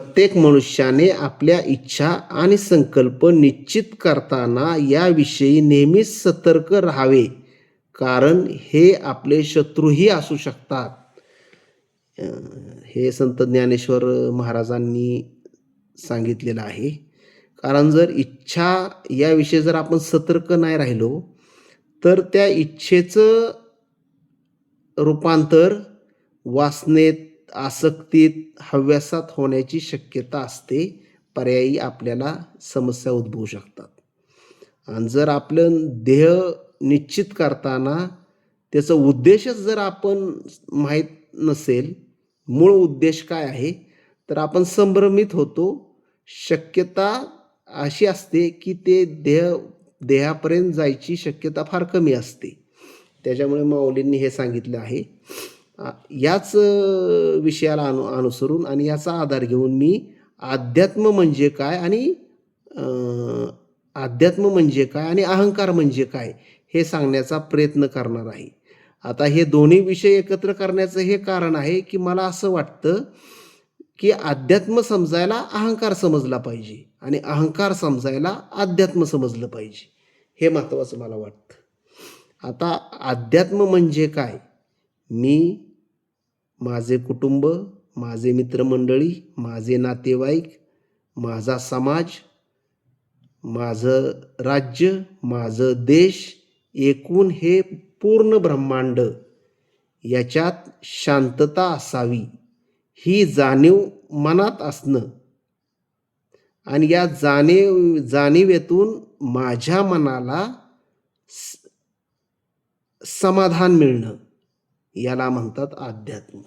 प्रत्येक मनुष्याने आपल्या इच्छा आणि संकल्प निश्चित करताना याविषयी नेहमीच सतर्क राहावे, कारण हे आपले शत्रूही असू शकतात. हे संत ज्ञानेश्वर महाराजांनी सांगितलेलं आहे. कारण जर इच्छा याविषयी जर आपण सतर्क नाही राहिलो, तर त्या इच्छेचं रूपांतर वासनेत, आसक्तीत, हव्यासात होण्याची शक्यता असते. पर्यायी आपल्याला समस्या उद्भवू शकतात. आणि जर आपलं ध्येय निश्चित करताना त्याचा उद्देशच जर आपण माहीत नसेल, मूळ उद्देश काय आहे, तर आपण संभ्रमित होतो. शक्यता अशी असते की ते ध्येयापर्यंत जायची शक्यता फार कमी असते. त्याच्यामुळे माऊलींनी हे सांगितलं आहे. याच विषयाला अनुसरून आणि याचा आधार घेऊन मी अध्यात्म म्हणजे काय आणि अध्यात्म म्हणजे काय आणि अहंकार म्हणजे काय हे सांगण्याचा प्रयत्न करणार आहे. आता हे दोन्ही विषय एकत्र करण्याचं हे कारण आहे की मला असं वाटतं की अध्यात्म समजायला अहंकार समजला पाहिजे आणि अहंकार समजायला अध्यात्म समजलं पाहिजे. हे महत्त्वाचं मला वाटतं. आता अध्यात्म म्हणजे काय? मी, माझे कुटुंब, माझे मित्रमंडळी, माझे नातेवाईक, माझा समाज, माझं राज्य, माझं देश, एकूण हे पूर्ण ब्रह्मांड, याच्यात शांतता असावी ही जाणीव मनात असणं आणि या जाणीवेतून माझ्या मनाला समाधान मिळणं, याला म्हणतात अध्यात्म.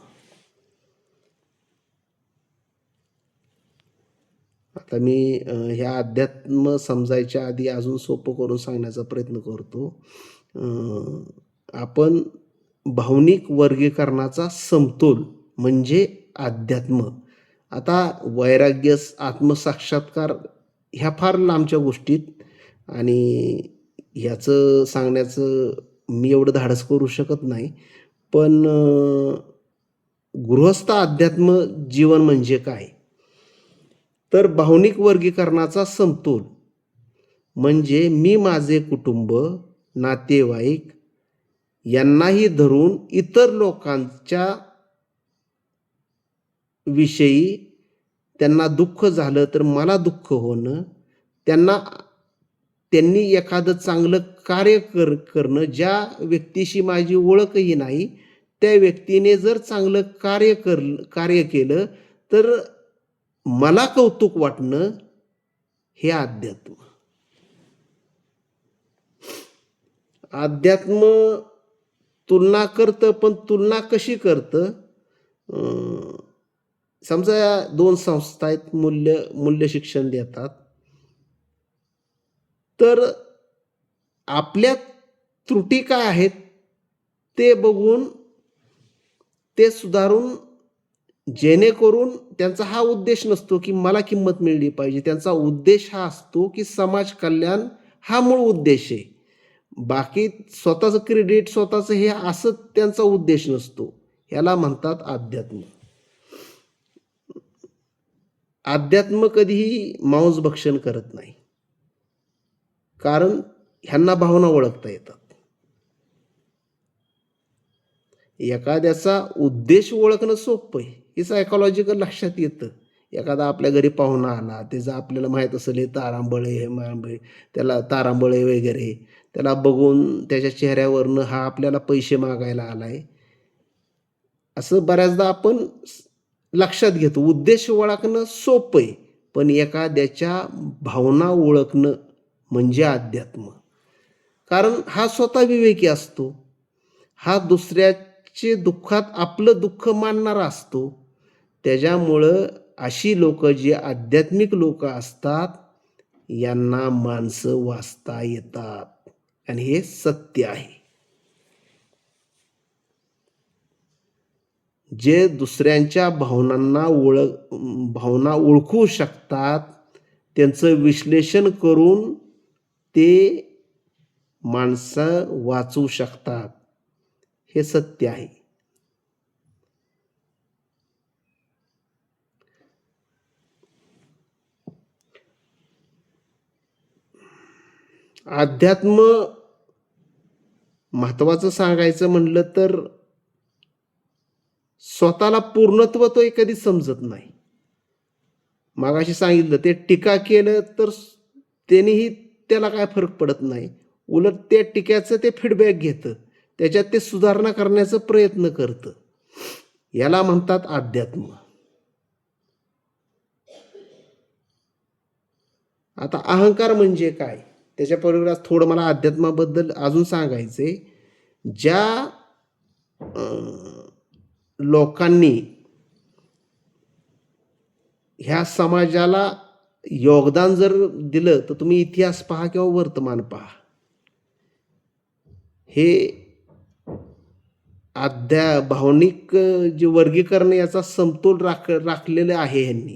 आता मी ह्या अध्यात्म समजायच्या आधी अजून सोपं करून सांगण्याचा प्रयत्न करतो. आपण भावनिक वर्गीकरणाचा समतोल म्हणजे अध्यात्म. आता वैराग्य, आत्मसाक्षात्कार ह्या फार लांबच्या गोष्टीत आणि ह्याचं सांगण्याचं मी एवढं धाडस करू शकत नाही. पण गृहस्थ अध्यात्म जीवन म्हणजे काय? तर भावनिक वर्गीकरणाचा समतोल म्हणजे मी, माझे कुटुंब, नातेवाईक यांनाही धरून इतर लोकांच्या विषयी त्यांना दुःख झालं तर मला दुःख होणं, त्यांनी एखादं चांगलं कार्य करणं, ज्या व्यक्तीशी माझी ओळखही नाही त्या व्यक्तीने जर चांगलं कार्य केलं तर मला कौतुक वाटणं, हे अध्यात्म. अध्यात्म तुलना करतं, पण तुलना कशी करतं? समजा दोन संस्था आहेत, मूल्य शिक्षण देतात. तर आपल्या त्रुटी काय आहेत ते बघून ते सुधारून, जेणेकरून त्यांचा हा उद्देश नसतो की मला किंमत मिळली पाहिजे. त्यांचा उद्देश हा असतो की समाज कल्याण हा मूळ उद्देश आहे. बाकी स्वतःचं क्रेडिट, स्वतःचं हे असं त्यांचा उद्देश नसतो. याला म्हणतात अध्यात्म. अध्यात्म कधीही मांसभक्षण करत नाही, कारण ह्यांना भावना ओळखता येतात. एखाद्याचा उद्देश ओळखणं सोपं आहे, हे सायकोलॉजिकल लक्षात येतं. एखादा आपल्या घरी पाहुणा आला, त्याचं आपल्याला माहीत असेल हे तारांबळ आहे, हे मांबळ, त्याला तारांबळ आहे वगैरे, त्याला बघून त्याच्या चेहऱ्यावरनं हा आपल्याला पैसे मागायला आलाय, असं बऱ्याचदा आपण लक्षात घेतो. उद्देश ओळखणं सोपं आहे, पण एखाद्याच्या भावना ओळखणं म्हणजे अध्यात्म. कारण हा स्वतः विवेकी असतो, हा दुसऱ्याचे दुःखात आपलं दुःख मानणारा असतो. त्याच्यामुळं अशी लोक, जी आध्यात्मिक लोक असतात, यांना माणसं वाचता येतात आणि हे सत्य आहे. जे दुसऱ्यांच्या भावना ओळखू शकतात, त्यांचं विश्लेषण करून ते माणसं वाचू शकतात, हे सत्य आहे. अध्यात्म महत्वाचं सांगायचं म्हणलं तर स्वतःला पूर्णत्व तो कधीच समजत नाही. मगाशी सांगितलं ते टीका केलं तर त्यानेही त्याला काय फरक पडत नाही. उलट त्या टीक्याचं ते फीडबॅक घेतं. त्याच्यात ते सुधारणा करण्याचा प्रयत्न करतं. याला म्हणतात अध्यात्म. आता अहंकार म्हणजे काय? त्याच्या परिवारात थोडं मला अध्यात्माबद्दल अजून सांगायचंय. ज्या लोकांनी ह्या समाजाला योगदान जर दिलं तर तुम्ही इतिहास पहा किंवा वर्तमान पहा. हे भावनिक जे वर्गीकरण याचा समतोल राखलेलं आहे ह्यांनी.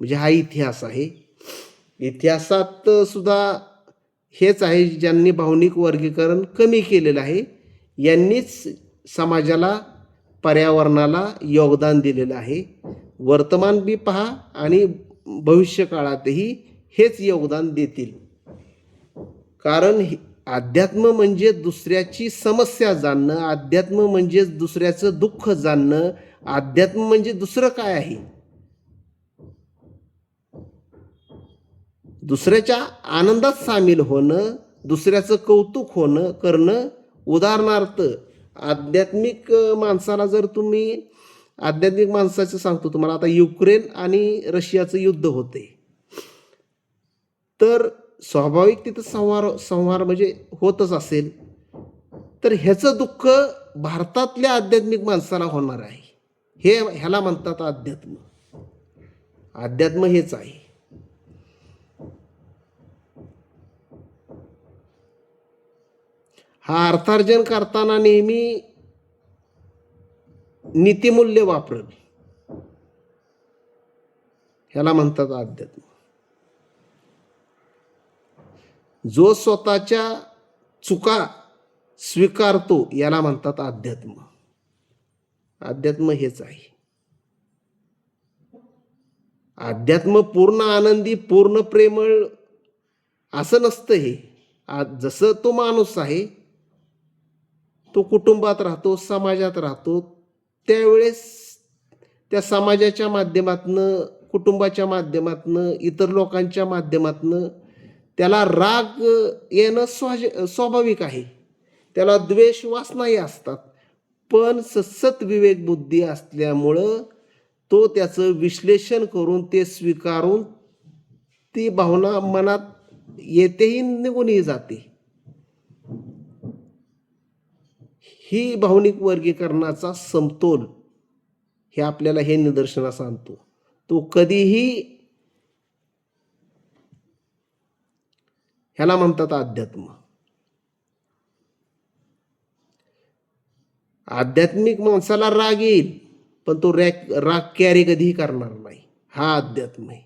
म्हणजे हा इतिहास आहे. इतिहासात सुद्धा हेच आहे ज्यांनी भावनिक वर्गीकरण कमी केलेलं आहे. यांनीच समाजाला पर्यावरणाला योगदान दिलेलं आहे. वर्तमान बी पहा आणि भविष्य काळातही हेच योगदान देतील. कारण अध्यात्म म्हणजे दुसऱ्याची समस्या जाणणं, अध्यात्म म्हणजे दुसऱ्याचं दुःख जाणणं, अध्यात्म म्हणजे दुसरं काय आहे? दुसऱ्याच्या आनंदात सामील होणं, दुसऱ्याचं कौतुक करणं. उदाहरणार्थ आध्यात्मिक माणसाला जर तुम्ही आध्यात्मिक माणसाचं सांगतो तुम्हाला. आता युक्रेन आणि रशियाचं युद्ध होते, तर स्वाभाविक तिथं संहार म्हणजे होतच असेल. तर ह्याचं दुःख भारतातल्या आध्यात्मिक माणसाला होणार आहे. ह्याला म्हणतात अध्यात्म. अध्यात्म हेच आहे. हा अर्थार्जन करताना नेहमी नीतिमूल्य वापरल. ह्याला म्हणतात अध्यात्म. जो स्वतःच्या चुका स्वीकारतो याला म्हणतात अध्यात्म. अध्यात्म हेच आहे. अध्यात्म पूर्ण आनंदी, पूर्ण प्रेमळ असं नसतं. हे जसं तो माणूस आहे, तो कुटुंबात राहतो, समाजात राहतो, त्यावेळेस त्या समाजाच्या माध्यमातनं, कुटुंबाच्या माध्यमातनं, इतर लोकांच्या माध्यमातनं त्याला राग येणं स्वाभाविक आहे. त्याला द्वेष वासनाही असतात. पण सतत विवेकबुद्धी असल्यामुळं तो त्याचं विश्लेषण करून ते स्वीकारून ती भावना मनात येतेही निघूनही जाते. ही भावनिक वर्गीकरणाचा समतोल हे आपल्याला हे निदर्शनास आणतो. तो कधीही ह्याला म्हणतात अध्यात्म. आध्यात्मिक माणसाला राग येईल, पण तो राग कॅरी कधीही करणार नाही. हा अध्यात्म आहे.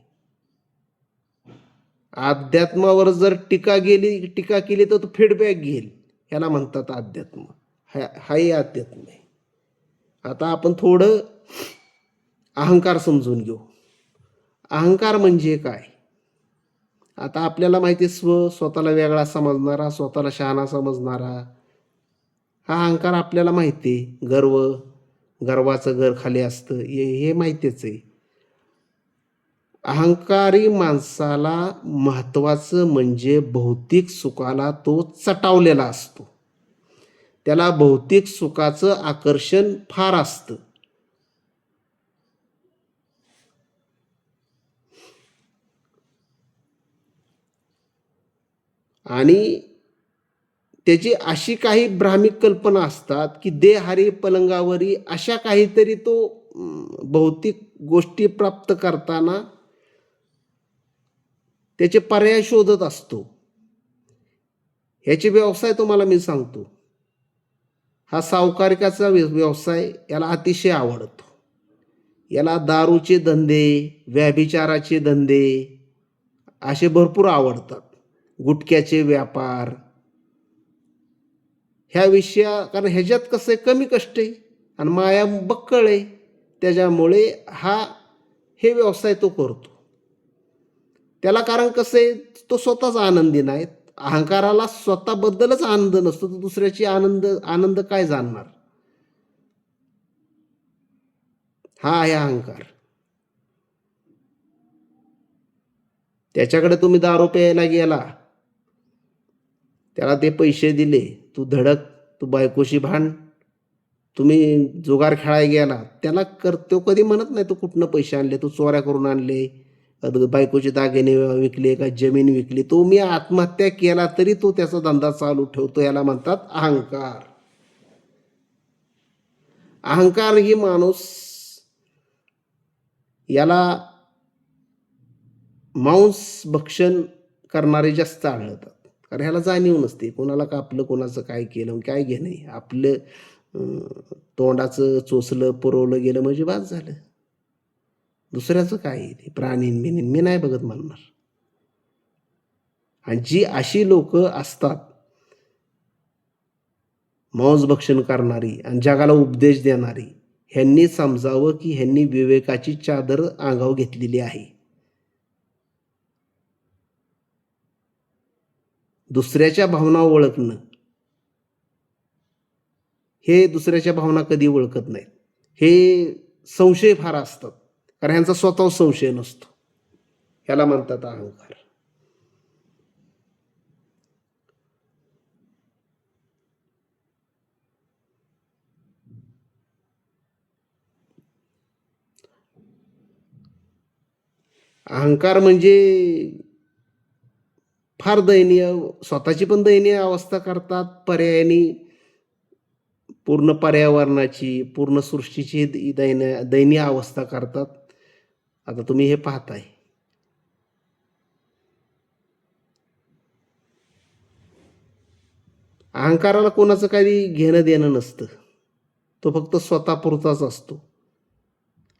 अध्यात्मावर जर टीका केली तर तो फीडबॅक घेईल. ह्याला म्हणतात अध्यात्म. हाही अध्यात्म आहे. आता आपण थोडं अहंकार समजून घेऊ. अहंकार म्हणजे काय? आता आपल्याला माहिती आहे, स्वतःला वेगळा समजणारा, स्वतःला शहाणा समजणारा हा अहंकार आपल्याला माहिती आहे. गर्वाचं घर खाली असतं हे माहितीच आहे. अहंकारी माणसाला महत्वाचं म्हणजे भौतिक सुखाला तो चटावलेला असतो. त्याला भौतिक सुखाचं आकर्षण फार असतं. आणि त्याची अशी काही भ्रामिक कल्पना असतात की देहारी पलंगावरी अशा काहीतरी तो भौतिक गोष्टी प्राप्त करताना त्याचे पर्याय शोधत असतो. ह्याचे व्यवसाय तुम्हाला मी सांगतो. हा सावकारिकाचा व्यवसाय याला अतिशय आवडतो. याला दारूचे धंदे, व्यभिचाराचे धंदे असे भरपूर आवडतात. गुटख्याचे व्यापार कारण ह्याच्यात कसं आहे, कमी कष्ट आहे आणि माया बक्कळ आहे. त्याच्यामुळे हे व्यवसाय तो करतो. त्याला कारण कसं आहे, तो स्वतःच आनंदी नाहीत, अहंकाराला स्वतःबद्दलच आनंद नसतो, तर दुसऱ्याची आनंद काय जाणणार? हा आहे अहंकार. त्याच्याकडे तुम्ही दारू प्यायला गेला, त्याला ते पैसे दिले, तू धडक, तू बायकोशी भांड, तुम्ही जुगार खेळायला गेला, त्याला तो कधी म्हणत नाही तू कुठनं पैसे आणले, तू चोऱ्या करून आणले, बायकोचे दागिने विकले का जमीन विकली. तो मी आत्महत्या केला तरी तो त्याचा धंदा चालू ठेवतो. याला म्हणतात अहंकार. अहंकार ही माणूस याला मांस भक्षण करणारे जास्त आढळतात. कारण ह्याला जाणीव नसते कोणाला का आपलं कोणाचं काय केलं काय घेणं. आपलं तोंडाचं चोचलं पुरवलं गेलं म्हणजे बाद झालं. दुसऱ्याचं काय ते प्राणीन मी नाही बघत म्हणणार. आणि जी अशी लोक असतात मांसभक्षण करणारी आणि जगाला उपदेश देणारी, ह्यांनी समजावं की ह्यांनी विवेकाची चादर अंगावर घेतलेली आहे. दुसऱ्याच्या भावना ओळखणं, हे दुसऱ्याच्या भावना कधी ओळखत नाहीत. हे संशय फार असतात, कारण ह्यांचा स्वतः संशय नसतो. ह्याला म्हणतात अहंकार. अहंकार म्हणजे फार दयनीय, स्वतःची पण दयनीय अवस्था करतात, पर्यायाने पूर्ण पर्यावरणाची, पूर्ण सृष्टीची दयनीय अवस्था करतात. आता तुम्ही हे पाहताय. अहंकाराला कोणाचं काही घेणं देणं नसतं, तो फक्त स्वतःपुरताच असतो.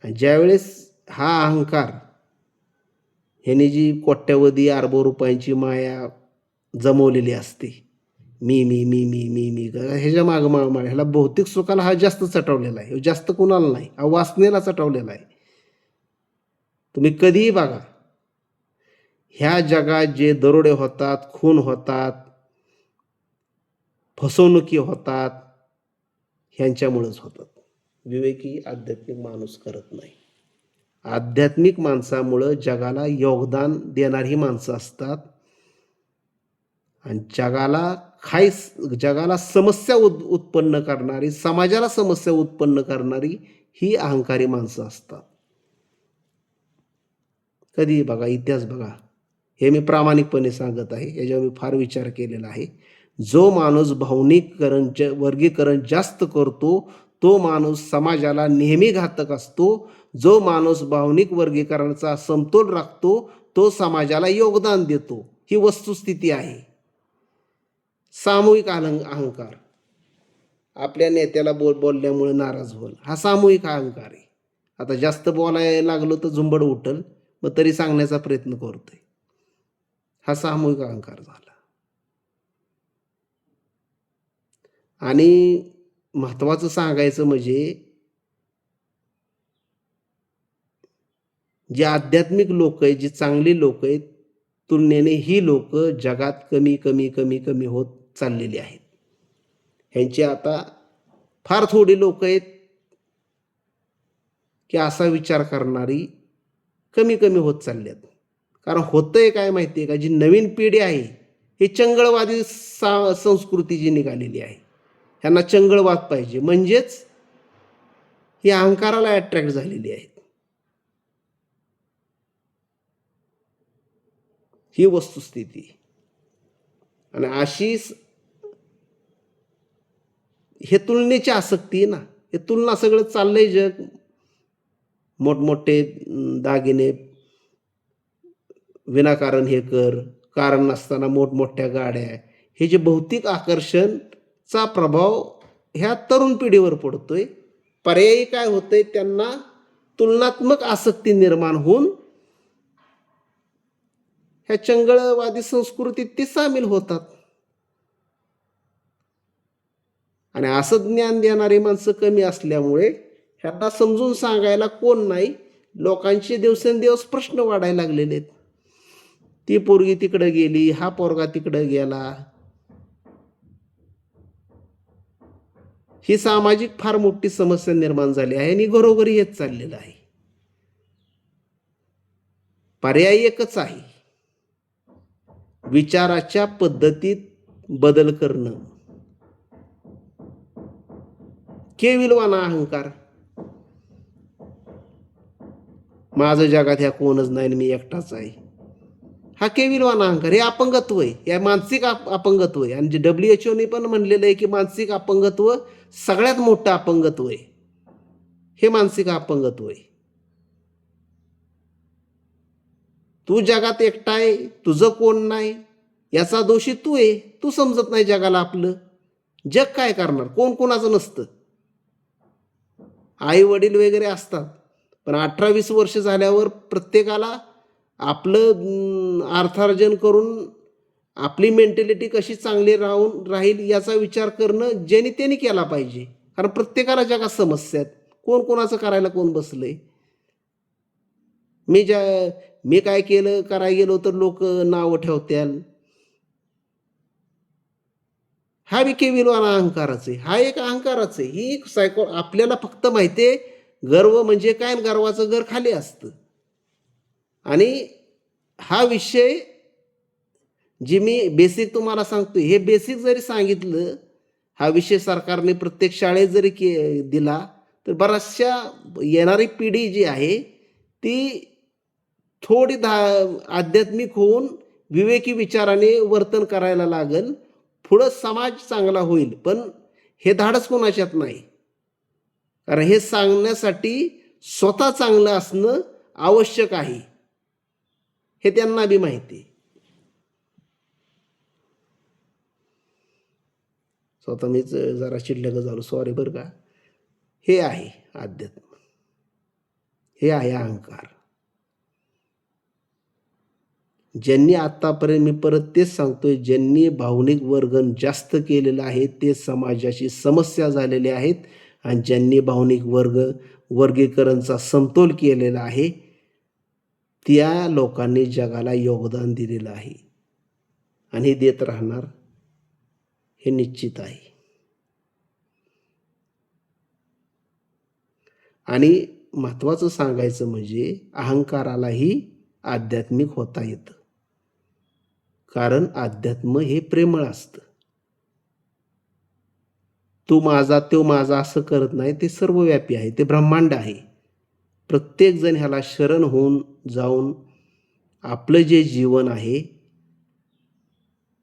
आणि ज्यावेळेस हा अहंकार ह्याने जी कोट्यवधी अरबो रुपयांची माया जमवलेली असते, मी मी मी मी मी मी ह्याच्या मागं ह्याला भौतिक सुखाला हा जास्त चटवलेला आहे. जास्त कुणाला नाही, हा वासनेला चटवलेला आहे. तुम्ही कधीही बघा, ह्या जगात जे दरोडे होतात, खून होतात, फसवणुकी होतात, ह्यांच्यामुळेच होतात. विवेकी आध्यात्मिक माणूस करत नाही. आध्यात्मिक माणसामुळं जगाला योगदान देणारी माणसं असतात. आणि जगाला समस्या उत्पन्न करणारी, समाजाला समस्या उत्पन्न करणारी ही अहंकारी माणसं असतात. कधी बघा, इतिहास बघा, हे मी प्रामाणिकपणे सांगत आहे, याच्यावर मी फार विचार केलेला आहे. जो माणूस वर्गीकरण जास्त करतो तो माणूस समाजाला नेहमी घातक असतो. जो माणूस भावनिक वर्गीकरणाचा समतोल राखतो तो समाजाला योगदान देतो. ही वस्तुस्थिती आहे. सामूहिक अहंकार, आपल्या नेत्याला बोलल्यामुळे नाराज होईल, हा सामूहिक अहंकार आहे. आता जास्त बोलायला लागलो तर झुंबड उठल, मग तरी सांगण्याचा प्रयत्न करतोय. हा सामूहिक अहंकार झाला. आणि महत्वाचं सांगायचं म्हणजे जे आध्यात्मिक लोक आहेत, जी चांगली लोक आहेत, तुलनेने ही लोक जगात कमी कमी कमी कमी होत चाललेली आहेत. ह्यांची आता फार थोडी लोक आहेत की असा विचार करणारी कमी कमी होत चालल्यात. कारण होतंय काय माहिती आहे का, जी नवीन पिढी आहे ही चंगळवादी संस्कृती जी निघालेली आहे, ह्यांना चंगळवाद पाहिजे, म्हणजेच ही अहंकाराला अट्रॅक्ट झालेली आहेत. ही वस्तुस्थिती. आणि अशी हे तुलनेची आसक्ती ना, हे तुलना सगळं चाललंय जग. मोठमोठे दागिने विनाकारण हे कर, कारण नसताना मोठमोठ्या गाड्या, हे जे भौतिक आकर्षणचा प्रभाव ह्या तरुण पिढीवर पडतोय. पर्यायी काय होतंय, त्यांना तुलनात्मक आसक्ती निर्माण होऊन ह्या चंगळवादी संस्कृतीत ते सामील होतात. आणि असं ज्ञान देणारी माणसं कमी असल्यामुळे ह्यांना समजून सांगायला कोण नाही. लोकांचे दिवसेंदिवस प्रश्न वाढायला लागलेले आहेत. ती पोरगी तिकडे गेली, हा पोरगा तिकडे गेला. ही सामाजिक फार मोठी समस्या निर्माण झाली आहे आणि घरोघरी येत चाललेलं आहे. पर्याय एकच आहे, विचाराच्या पद्धतीत बदल करणं. केविलवाणा अहंकार, माझं जगात ह्या कोणच नाही आणि मी एकटाच आहे, हा केविलवाणा अहंकार, हे अपंगत्व आहे, या मानसिक अपंगत्व आहे. आणि जे WHO ने पण म्हणलेलं आहे की मानसिक अपंगत्व सगळ्यात मोठं अपंगत्व आहे, हे मानसिक अपंगत्व आहे. तू जगात एकटा आहे, तुझं कोण नाही, याचा दोषी तू आहे. तू समजत नाही जगाला आपलं. जग काय करणार, कोण कोणाचं नसतं. आई वडील वगैरे असतात, पण 18-20 वर्ष झाल्यावर प्रत्येकाला आपलं अर्थार्जन करून आपली मेंटॅलिटी कशी चांगली राहील याचा विचार करणं ज्याने त्याने केला पाहिजे. कारण प्रत्येकाला जगात समस्या आहेत. कोण कोणाचं करायला कोण बसलंय. मी काय केलं करायला गेलो तर लोक नावं ठेवत्याल. हा बी केविलवाणा अहंकारच आहे, हा एक अहंकारच आहे. ही आपल्याला फक्त माहिती आहे गर्व म्हणजे काय, गर्वाचं घर खाली असतं. आणि हा विषय जे मी बेसिक तुम्हाला सांगतोय, हे बेसिक जरी सांगितलं, हा विषय सरकारने प्रत्येक शाळेत जरी दिला तर बऱ्याचशा येणारी पिढी जी आहे ती थोडी आध्यात्मिक होऊन विवेकी विचाराने वर्तन करायला लागेल. पुढं समाज चांगला होईल. पण हे धाडस कोणाच्यात नाही, कारण हे सांगण्यासाठी स्वतः चांगलं असणं आवश्यक आहे, हे त्यांना बी माहिती आहे. स्वतः मीच जरा चिडल्यानं झालो, सॉरी बरं का. हे आहे अध्यात्म, हे आहे अहंकार. ज्यांनी आतापर्यंत, मी परत तेच सांगतोय, ज्यांनी भावनिक वर्गन जास्त केलेलं आहे ते समाजाची समस्या झालेले आहेत. आणि ज्यांनी भावनिक वर्गीकरणचा समतोल केलेला आहे त्या लोकांनी जगाला योगदान दिलेलं आहे आणि देत राहणार, हे निश्चित आहे. आणि महत्त्वाचं सांगायचं म्हणजे अहंकारालाही आध्यात्मिक होता येतं, कारण अध्यात्म हे प्रेमळ असतं. तू माझा तो माझा असं करत नाही, ते सर्वव्यापी आहे, ते ब्रह्मांड आहे. प्रत्येक जण ह्याला शरण होऊन जाऊन आपलं जे जीवन आहे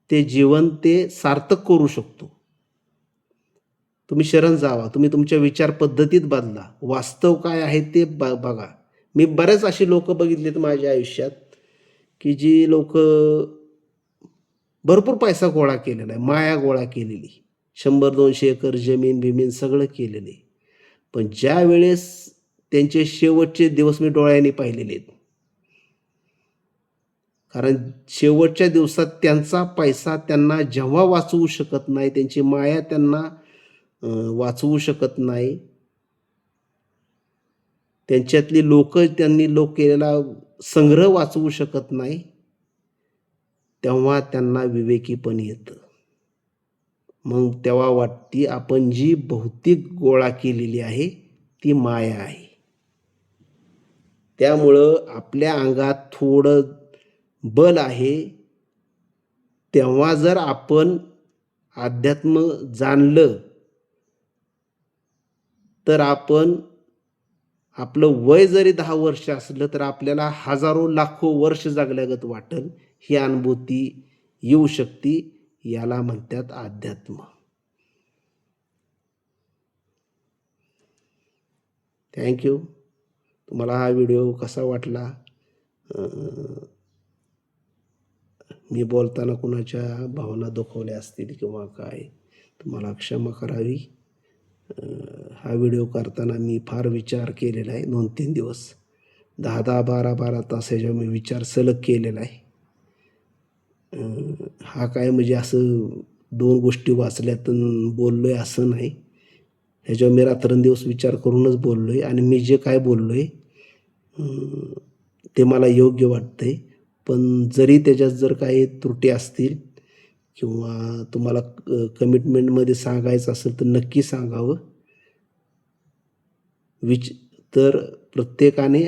ते जीवन ते सार्थक करू शकतो. तुम्ही शरण जावा, तुम्ही तुमच्या विचार पद्धतीत बदला, वास्तव काय आहे ते बघा. मी बरेच अशी लोक बघितलीत माझ्या आयुष्यात की जी लोक भरपूर पैसा गोळा केलेला आहे, माया गोळा केलेली, 100-200 एकर जमीन बिमीन सगळं केलेले, पण ज्या वेळेस त्यांचे शेवटचे दिवस मी डोळ्यांनी पाहिलेले आहेत. कारण शेवटच्या दिवसात त्यांचा पैसा त्यांना जेव्हा वाचवू शकत नाही, त्यांची माया त्यांना वाचवू शकत नाही, त्यांच्यातली त्यांनी केलेला संग्रह वाचवू शकत नाही, तेव्हा त्यांना विवेकीपण येतं. मग तेव्हा वाटते आपण जी भौतिक गोळा केलेली आहे ती माया आहे. त्यामुळं आपल्या अंगात थोडं बल आहे, तेव्हा जर आपण अध्यात्म जाणलं तर आपलं वय जरी 10 वर्ष असलं तर आपल्याला हजारो लाखो वर्ष जगल्यागत वाटेल, ही अनुभूती येऊ शकते. याला म्हणतात अध्यात्म. थँक्यू. तुम्हाला हा व्हिडिओ कसा वाटला, मी बोलताना कुणाच्या भावना दुखवल्या असतील किंवा काय, तुम्हाला क्षमा करावी. हा व्हिडिओ करताना मी फार विचार केलेला आहे. 2-3 दिवस 10-10, 12-12 तास ह्याच्यावर मी विचार सलग केलेला आहे. हा काय म्हणजे असं 2 गोष्टी वाचल्यातून बोललोय असं नाही. ह्याच्यावर मी रात्रंदिवस विचार करूनच बोललोय आणि मी जे काय बोललोय ते मला योग्य वाटतंय. पण जरी त्याच्यात जर काही त्रुटी असतील किंवा तुम्हाला कमिटमेंटमध्ये सांगायचं असेल तर नक्की सांगावं. तर प्रत्येकाने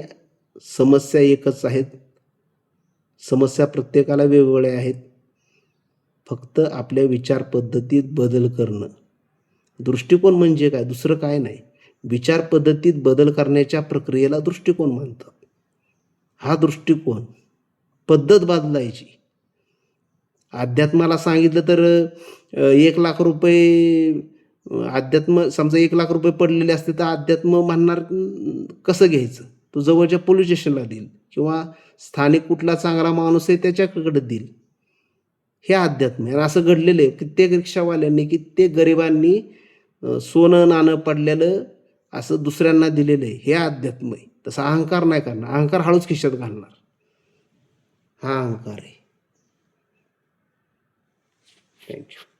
समस्या एकच आहेत. समस्या प्रत्येकाला वेगवेगळ्या आहेत. फक्त आपल्या विचार पद्धतीत बदल करणं. दृष्टिकोन म्हणजे काय? दुसरं काय नाही. विचार पद्धतीत बदल करण्याच्या प्रक्रियेला दृष्टिकोन म्हणतात. हा दृष्टिकोन, पद्धत बदलायची. अध्यात्माला सांगितलं तर ₹1,00,000 अध्यात्म समजा ₹1,00,000 पडलेले असते तर अध्यात्म म्हणणार कसं घ्यायचं? तो जवळच्या पोलीस स्टेशनला देईल किंवा स्थानिक कुठला चांगला माणूस आहे त्याच्याकडे देईल. हे अध्यात्म आहे. आणि असं घडलेलं आहे. कित्येक रिक्षावाल्यांनी, कित्येक गरिबांनी सोनं नाणं पडलेलं असं दुसऱ्यांना दिलेलं आहे. हे अध्यात्म आहे. तसा अहंकार नाही करणार. अहंकार हळूच खिशात घालणार. हा अहंकार आहे. Thank you.